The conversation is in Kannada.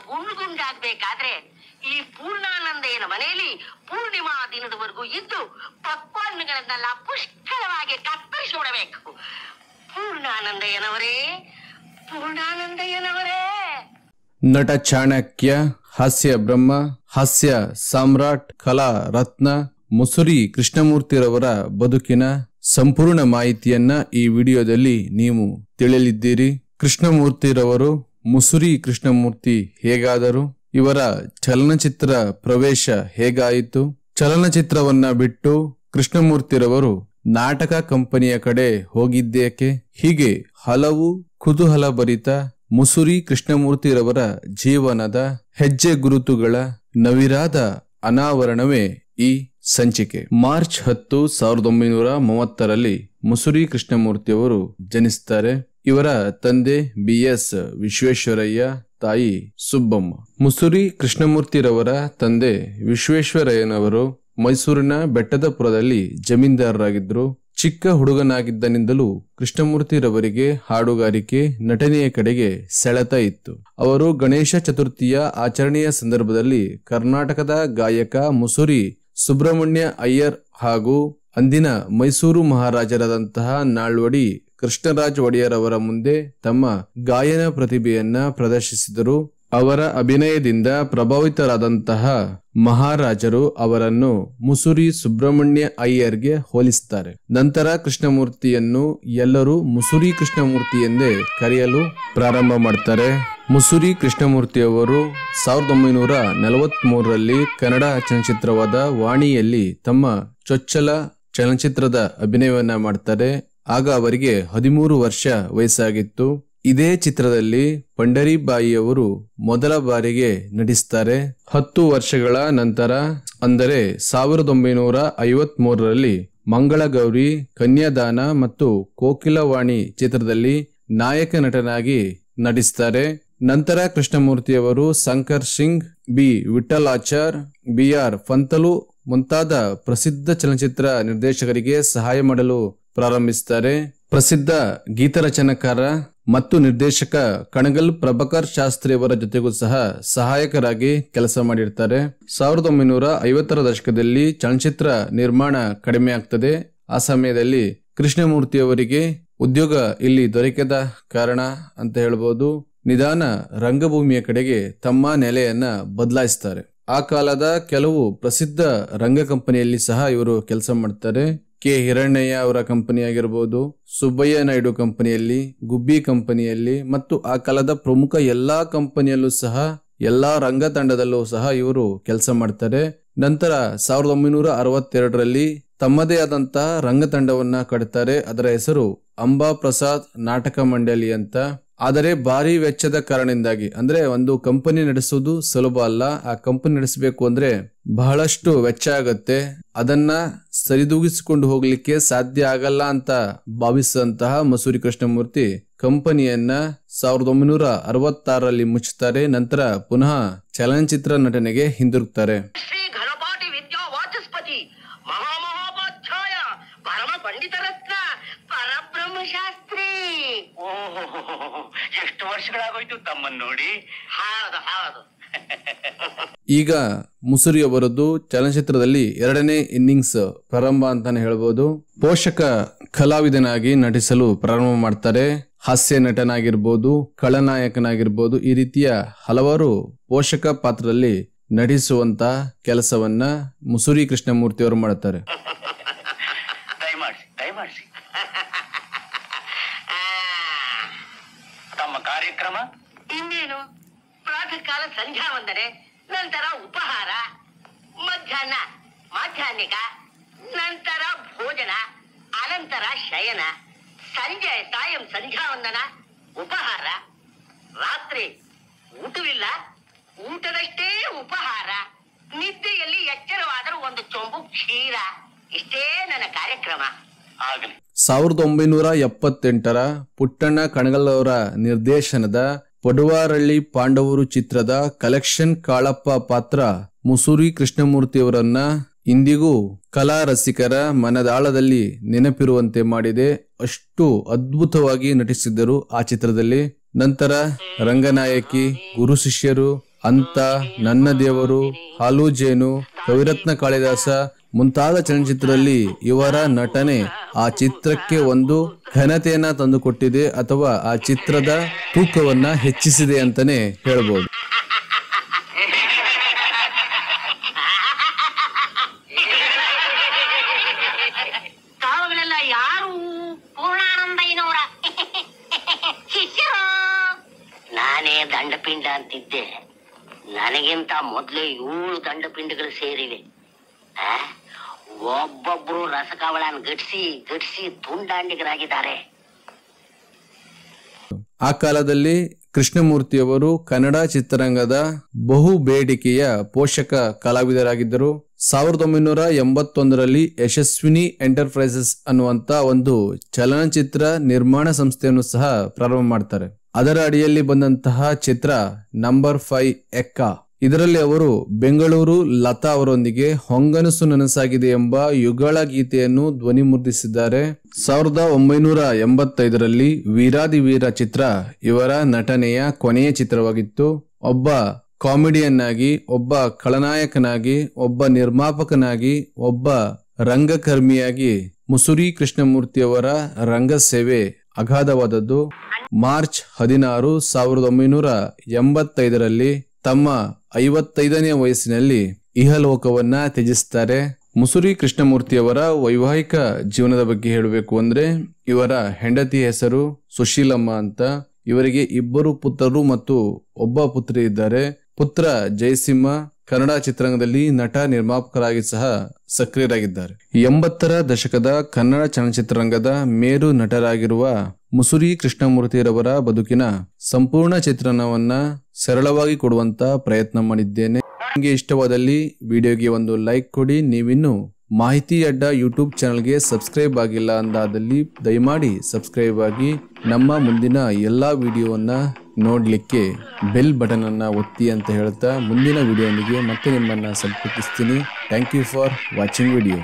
ಗುಂಡು ಗುಂಡಾಗ್ಬೇಕಾದ್ರೆ ಈ ಪೂರ್ಣಾನಂದಯ್ಯನ ಮನೆಯಲ್ಲಿ ಪೂರ್ಣಿಮಾ ದಿನದವರೆಗೂ ಇದ್ದು ಪಕ್ವಾನ್ನಗಳನ್ನೆಲ್ಲ ಪುಷ್ಕಳವಾಗಿ ಕತ್ತರಿಸಿ ಬಿಡಬೇಕು. ಪೂರ್ಣಾನಂದಯ್ಯನವರೇ, ಪೂರ್ಣಾನಂದಯ್ಯನವರೇ. ನಟ ಚಾಣಕ್ಯ, ಹಾಸ್ಯ ಬ್ರಹ್ಮ, ಹಾಸ್ಯ ಸಾಮ್ರಾಟ್, ಕಲಾ ರತ್ನ ಮುಸುರಿ ಕೃಷ್ಣಮೂರ್ತಿರವರ ಬದುಕಿನ ಸಂಪೂರ್ಣ ಮಾಹಿತಿಯನ್ನ ಈ ವಿಡಿಯೋದಲ್ಲಿ ನೀವು ತಿಳಿಯಲಿದ್ದೀರಿ. ಕೃಷ್ಣಮೂರ್ತಿರವರು ಮುಸುರಿ ಕೃಷ್ಣಮೂರ್ತಿ ಹೇಗಾದರು, ಇವರ ಚಲನಚಿತ್ರ ಪ್ರವೇಶ ಹೇಗಾಯಿತು, ಚಲನಚಿತ್ರವನ್ನ ಬಿಟ್ಟು ಕೃಷ್ಣಮೂರ್ತಿರವರು ನಾಟಕ ಕಂಪನಿಯ ಕಡೆ ಹೋಗಿದ್ದೇಕೆ, ಹೀಗೆ ಹಲವು ಕುತೂಹಲಭರಿತ ಮುಸುರಿ ಕೃಷ್ಣಮೂರ್ತಿರವರ ಜೀವನದ ಹೆಜ್ಜೆ ಗುರುತುಗಳ ನವಿರಾದ ಅನಾವರಣವೇ ಈ ಸಂಚಿಕೆ. ಮಾರ್ಚ್ 10, 1930ರಲ್ಲಿ ಮುಸುರಿ ಕೃಷ್ಣಮೂರ್ತಿಯವರು ಜನಿಸುತ್ತಾರೆ. ಇವರ ತಂದೆ BS ವಿಶ್ವೇಶ್ವರಯ್ಯ, ತಾಯಿ ಸುಬ್ಬಮ್ಮ. ಮುಸುರಿ ಕೃಷ್ಣಮೂರ್ತಿರವರ ತಂದೆ ವಿಶ್ವೇಶ್ವರಯ್ಯನವರು ಮೈಸೂರಿನ ಬೆಟ್ಟದಪುರದಲ್ಲಿ ಜಮೀನ್ದಾರರಾಗಿದ್ರು. ಚಿಕ್ಕ ಹುಡುಗನಾಗಿದ್ದನಿಂದಲೂ ಕೃಷ್ಣಮೂರ್ತಿರವರಿಗೆ ಹಾಡುಗಾರಿಕೆ, ನಟನೆಯ ಕಡೆಗೆ ಸೆಳೆತ ಇತ್ತು. ಅವರು ಗಣೇಶ ಚತುರ್ಥಿಯ ಆಚರಣೆಯ ಸಂದರ್ಭದಲ್ಲಿ ಕರ್ನಾಟಕದ ಗಾಯಕ ಮುಸುರಿ ಸುಬ್ರಹ್ಮಣ್ಯ ಅಯ್ಯರ್ ಹಾಗೂ ಅಂದಿನ ಮೈಸೂರು ಮಹಾರಾಜರಾದಂತಹ ನಾಲ್ವಡಿ ಕೃಷ್ಣರಾಜ ಒಡೆಯರ್ ಅವರ ಮುಂದೆ ತಮ್ಮ ಗಾಯನ ಪ್ರತಿಭೆಯನ್ನ ಪ್ರದರ್ಶಿಸಿದರು. ಅವರ ಅಭಿನಯದಿಂದ ಪ್ರಭಾವಿತರಾದಂತಹ ಮಹಾರಾಜರು ಅವರನ್ನು ಮುಸುರಿ ಸುಬ್ರಹ್ಮಣ್ಯ ಅಯ್ಯರ್ಗೆ ಹೋಲಿಸುತ್ತಾರೆ. ನಂತರ ಕೃಷ್ಣಮೂರ್ತಿಯನ್ನು ಎಲ್ಲರೂ ಮುಸುರಿ ಕೃಷ್ಣಮೂರ್ತಿ ಎಂದೇ ಕರೆಯಲು ಪ್ರಾರಂಭ ಮಾಡ್ತಾರೆ. ಮುಸುರಿ ಕೃಷ್ಣಮೂರ್ತಿಯವರು 1943ರಲ್ಲಿ ಕನ್ನಡ ಚಲನಚಿತ್ರವಾದ ವಾಣಿಯಲ್ಲಿ ತಮ್ಮ ಚೊಚ್ಚಲ ಚಲನಚಿತ್ರದ ಅಭಿನಯವನ್ನ ಮಾಡ್ತಾರೆ. ಆಗ ಅವರಿಗೆ 13 ವರ್ಷ ವಯಸ್ಸಾಗಿತ್ತು. ಇದೇ ಚಿತ್ರದಲ್ಲಿ ಪಂಡರಿಬಾಯಿಯವರು ಮೊದಲ ಬಾರಿಗೆ ನಟಿಸುತ್ತಾರೆ. 10 ವರ್ಷಗಳ ನಂತರ ಅಂದರೆ 1953ರಲ್ಲಿ ಮಂಗಳಗೌರಿ, ಕನ್ಯಾದಾನ ಮತ್ತು ಕೋಕಿಲವಾಣಿ ಚಿತ್ರದಲ್ಲಿ ನಾಯಕ ನಟನಾಗಿ ನಟಿಸುತ್ತಾರೆ. ನಂತರ ಕೃಷ್ಣಮೂರ್ತಿಯವರು ಶಂಕರ್ ಸಿಂಗ್, ಬಿ ವಿಠಲಾಚಾರ್, BR ಫಂತಲು ಮುಂತಾದ ಪ್ರಸಿದ್ಧ ಚಲನಚಿತ್ರ ನಿರ್ದೇಶಕರಿಗೆ ಸಹಾಯ ಮಾಡಲು ಪ್ರಾರಂಭಿಸುತ್ತಾರೆ. ಪ್ರಸಿದ್ಧ ಗೀತರಚನಕಾರ ಮತ್ತು ನಿರ್ದೇಶಕ ಕಣಗಲ್ ಪ್ರಭಾಕರ್ ಶಾಸ್ತ್ರಿಯವರ ಜೊತೆಗೂ ಸಹ ಸಹಾಯಕರಾಗಿ ಕೆಲಸ ಮಾಡಿರ್ತಾರೆ. 1950ರ ದಶಕದಲ್ಲಿ ಚಲನಚಿತ್ರ ನಿರ್ಮಾಣ ಕಡಿಮೆ ಆಗ್ತದೆ. ಆ ಸಮಯದಲ್ಲಿ ಕೃಷ್ಣಮೂರ್ತಿಯವರಿಗೆ ಉದ್ಯೋಗ ಇಲ್ಲಿ ದೊರಕದ ಕಾರಣ ಅಂತ ಹೇಳ್ಬೋದು, ನಿಧಾನ ರಂಗಭೂಮಿಯ ಕಡೆಗೆ ತಮ್ಮ ನೆಲೆಯನ್ನ ಬದಲಾಯಿಸ್ತಾರೆ. ಆ ಕಾಲದ ಕೆಲವು ಪ್ರಸಿದ್ಧ ರಂಗ ಕಂಪನಿಯಲ್ಲಿ ಸಹ ಇವರು ಕೆಲಸ ಮಾಡ್ತಾರೆ. ಕೆ ಹಿರಣ್ಣಯ್ಯ ಅವರ ಕಂಪನಿ ಆಗಿರ್ಬೋದು, ಸುಬ್ಬಯ್ಯ ನಾಯ್ಡು ಕಂಪನಿಯಲ್ಲಿ, ಗುಬ್ಬಿ ಕಂಪನಿಯಲ್ಲಿ ಮತ್ತು ಆ ಕಾಲದ ಪ್ರಮುಖ ಎಲ್ಲಾ ಕಂಪನಿಯಲ್ಲೂ ಸಹ, ಎಲ್ಲಾ ರಂಗ ತಂಡದಲ್ಲೂ ಸಹ ಇವರು ಕೆಲಸ ಮಾಡ್ತಾರೆ. ನಂತರ 1962ರಲ್ಲಿ ತಮ್ಮದೇ ಆದಂತಹ ರಂಗ ತಂಡವನ್ನ ಕಟ್ತಾರೆ. ಅದರ ಹೆಸರು ಅಂಬಾ ಪ್ರಸಾದ್ ನಾಟಕ ಮಂಡಳಿ ಅಂತ. ಆದರೆ ಭಾರಿ ವೆಚ್ಚದ ಕಾರಣದಿಂದಾಗಿ, ಅಂದ್ರೆ ಒಂದು ಕಂಪನಿ ನಡೆಸುವುದು ಸುಲಭ ಅಲ್ಲ. ಆ ಕಂಪನಿ ನಡೆಸಬೇಕು ಅಂದ್ರೆ ಬಹಳಷ್ಟು ವೆಚ್ಚ ಆಗತ್ತೆ. ಅದನ್ನ ಸರಿದೂಗಿಸಿಕೊಂಡು ಹೋಗ್ಲಿಕ್ಕೆ ಸಾಧ್ಯ ಆಗಲ್ಲ ಅಂತ ಭಾವಿಸಿದಂತಹ ಮುಸುರಿ ಕೃಷ್ಣಮೂರ್ತಿ ಕಂಪನಿಯನ್ನ 1966ರಲ್ಲಿ ಮುಚ್ಚುತ್ತಾರೆ. ನಂತರ ಪುನಃ ಚಲನಚಿತ್ರ ನಟನೆಗೆ ಹಿಂದಿರುಗ್ತಾರೆ. ಶ್ರೀ ಘನಪಾಠಿ ವಿದ್ಯಾ ವಾಚಸ್ಪತಿ ಮಹಾಮಹೋಪಾಧ್ಯಾಯ ಪರಮ ಪಂಡಿತ ರತ್ನ ಪರಬ್ರಹ್ಮಶಾಸ್ತ್ರಿ. ಎಷ್ಟು ವರ್ಷಗಳಾಗೋಯ್ತು ತಮ್ಮನ್ನು ನೋಡಿ. ಹೌದು. ಈಗ ಮುಸುರಿ ಅವರದ್ದು ಚಲನಚಿತ್ರದಲ್ಲಿ 2ನೇ ಇನ್ನಿಂಗ್ಸ್ ಪ್ರಾರಂಭ ಅಂತಾನೆ ಹೇಳ್ಬೋದು. ಪೋಷಕ ಕಲಾವಿದನಾಗಿ ನಟಿಸಲು ಪ್ರಾರಂಭ ಮಾಡ್ತಾರೆ. ಹಾಸ್ಯ ನಟನಾಗಿರ್ಬೋದು, ಖಳನಾಯಕನಾಗಿರ್ಬೋದು, ಈ ರೀತಿಯ ಹಲವಾರು ಪೋಷಕ ಪಾತ್ರದಲ್ಲಿ ನಟಿಸುವಂತ ಕೆಲಸವನ್ನ ಮುಸುರಿ ಕೃಷ್ಣಮೂರ್ತಿ ಅವರು ಮಾಡ್ತಾರೆ. ತಮ್ಮ ಕಾರ್ಯಕ್ರಮ ಇನ್ನೇನು? ಪ್ರಾತಃ ಕಾಲ ಸಂಧ್ಯಾ ವಂದನೆ, ನಂತರ ಉಪಹಾರ, ಮಾಧ್ಯಾಹ್ನಿಕ, ನಂತರ ಭೋಜನ, ಅನಂತರ ಶಯನ, ಸಂಜೆ ಸಾಯಂ ಸಂಧ್ಯಾ ವಂದನ, ಉಪಹಾರ, ರಾತ್ರಿ ಊಟವಿಲ್ಲ, ಊಟದಷ್ಟೇ ಉಪಹಾರ, ನಿದ್ದೆಯಲ್ಲಿ ಎಚ್ಚರವಾದರೂ ಒಂದು ಚೊಂಬು ಕ್ಷೀರ. ಇಷ್ಟೇ ನನ್ನ ಕಾರ್ಯಕ್ರಮ. 1978ರ ಪುಟ್ಟಣ್ಣ ಕಣಗಲ್ ಅವರ ನಿರ್ದೇಶನದ ಪಡುವಾರಳ್ಳಿ ಪಾಂಡವರು ಚಿತ್ರದ ಕಲೆಕ್ಷನ್ ಕಾಳಪ್ಪ ಪಾತ್ರ ಮುಸುರಿ ಕೃಷ್ಣಮೂರ್ತಿಯವರನ್ನ ಇಂದಿಗೂ ಕಲಾ ರಸಿಕರ ಮನದಾಳದಲ್ಲಿ ನೆನಪಿರುವಂತೆ ಮಾಡಿದೆ. ಅಷ್ಟು ಅದ್ಭುತವಾಗಿ ನಟಿಸಿದ್ದರು ಆ ಚಿತ್ರದಲ್ಲಿ. ನಂತರ ರಂಗನಾಯಕಿ, ಗುರು ಶಿಷ್ಯರು, ಅಂತ, ನನ್ನ ದೇವರು, ಹಾಲು ಜೇನು, ಕವಿರತ್ನ ಕಾಳಿದಾಸ ಮುಂತಾದ ಚಲನಚಿತ್ರದಲ್ಲಿ ಇವರ ನಟನೆ ಆ ಚಿತ್ರಕ್ಕೆ ಒಂದು ಘನತೆಯನ್ನ ತಂದುಕೊಟ್ಟಿದೆ ಅಥವಾ ಆ ಚಿತ್ರದ ತೂಕವನ್ನ ಹೆಚ್ಚಿಸಿದೆ ಅಂತಾನೆ ಹೇಳ್ಬೋದು. ತಾವುಗಳೆಲ್ಲ ಯಾರು? ಪೂರ್ಣಾನಂದಯ್ಯನವರ ಶಿಷ್ಯರು. ನಾನೇ ದಂಡಪಿಂಡ ಅಂತಿದ್ದೆ. ನನಗಿಂತ ಮೊದಲೇ 7 ದಂಡಪಿಂಡಗಳು ಸೇರಿವೆ. ಒಬ್ಬೊಬ್ರು ರಸಕವಳನ್ ಗಟ್ಸಿ ತುಂಡಾಂಡಿಗರಾಗಿದ್ದಾರೆ. ಆ ಕಾಲದಲ್ಲಿ ಕೃಷ್ಣಮೂರ್ತಿಯವರು ಕನ್ನಡ ಚಿತ್ರರಂಗದ ಬಹು ಬೇಡಿಕೆಯ ಪೋಷಕ ಕಲಾವಿದರಾಗಿದ್ದರು. 1981ರಲ್ಲಿ ಯಶಸ್ವಿನಿ ಎಂಟರ್ಪ್ರೈಸಸ್ ಅನ್ನುವಂತ ಒಂದು ಚಲನಚಿತ್ರ ನಿರ್ಮಾಣ ಸಂಸ್ಥೆಯನ್ನು ಸಹ ಪ್ರಾರಂಭ ಮಾಡ್ತಾರೆ. ಅದರ ಅಡಿಯಲ್ಲಿ ಬಂದಂತಹ ಚಿತ್ರ ನಂಬರ್ 5 ಎಕ್ಕ. ಇದರಲ್ಲಿ ಅವರು ಬೆಂಗಳೂರು ಲತಾ ಅವರೊಂದಿಗೆ ಹೊಂಗನಸು ನನಸಾಗಿದೆ ಎಂಬ ಯುಗಳ ಗೀತೆಯನ್ನು ಧ್ವನಿ ಮುದ್ರಿಸಿದ್ದಾರೆ. 1985ರಲ್ಲಿ ವೀರಾದಿ ವೀರ ಚಿತ್ರ ಇವರ ನಟನೆಯ ಕೊನೆಯ ಚಿತ್ರವಾಗಿತ್ತು. ಒಬ್ಬ ಕಾಮಿಡಿಯನ್ ಆಗಿ, ಒಬ್ಬ ಖಳನಾಯಕನಾಗಿ, ಒಬ್ಬ ನಿರ್ಮಾಪಕನಾಗಿ, ಒಬ್ಬ ರಂಗಕರ್ಮಿಯಾಗಿ ಮುಸುರಿ ಕೃಷ್ಣಮೂರ್ತಿಯವರ ರಂಗ ಸೇವೆ ಅಗಾಧವಾದದ್ದು. ಮಾರ್ಚ್ 16, 1985ರಲ್ಲಿ ತಮ್ಮ 55ನೇ ವಯಸ್ಸಿನಲ್ಲಿ ಇಹಲೋಕವನ್ನ ತ್ಯಜಿಸ್ತಾರೆ. ಮುಸುರಿ ಕೃಷ್ಣಮೂರ್ತಿಯವರ ವೈವಾಹಿಕ ಜೀವನದ ಬಗ್ಗೆ ಹೇಳಬೇಕು ಅಂದ್ರೆ, ಇವರ ಹೆಂಡತಿ ಹೆಸರು ಸುಶೀಲಮ್ಮ ಅಂತ. ಇವರಿಗೆ 2 ಪುತ್ರರು ಮತ್ತು ಒಬ್ಬ ಪುತ್ರಿ ಇದ್ದಾರೆ. ಪುತ್ರ ಜಯಸಿಂಹ ಕನ್ನಡ ಚಿತ್ರರಂಗದಲ್ಲಿ ನಟ ನಿರ್ಮಾಪಕರಾಗಿ ಸಹ ಸಕ್ರಿಯರಾಗಿದ್ದಾರೆ. 80ರ ದಶಕದ ಕನ್ನಡ ಚಲನಚಿತ್ರರಂಗದ ಮೇರು ನಟರಾಗಿರುವ ಮುಸುರಿ ಕೃಷ್ಣಮೂರ್ತಿರವರ ಬದುಕಿನ ಸಂಪೂರ್ಣ ಚಿತ್ರಣವನ್ನ ಸರಳವಾಗಿ ಕೊಡುವಂತ ಪ್ರಯತ್ನ ಮಾಡಿದ್ದೇನೆ. ನಿಮಗೆ ಇಷ್ಟವಾದಲ್ಲಿ ವಿಡಿಯೋಗೆ ಒಂದು ಲೈಕ್ ಕೊಡಿ. ನೀವಿನ್ನು ಮಾಹಿತಿ ಅಡ್ಡ ಯೂಟ್ಯೂಬ್ ಚಾನಲ್ಗೆ ಸಬ್ಸ್ಕ್ರೈಬ್ ಆಗಿಲ್ಲ ಅಂದಾದಲ್ಲಿ ದಯಮಾಡಿ ಸಬ್ಸ್ಕ್ರೈಬ್ ಆಗಿ ನಮ್ಮ ಮುಂದಿನ ಎಲ್ಲಾ ವಿಡಿಯೋವನ್ನ ನೋಡ್ಲಿಕ್ಕೆ ಬೆಲ್ ಬಟನ್ ಅನ್ನ ಒತ್ತಿ ಅಂತ ಹೇಳ್ತಾ ಮುಂದಿನ ವಿಡಿಯೋನಿಗೆ ಮತ್ತೆ ನಿಮ್ಮನ್ನ ಸಂಪರ್ಕಿಸ್ತೀನಿ. Thank you for watching video.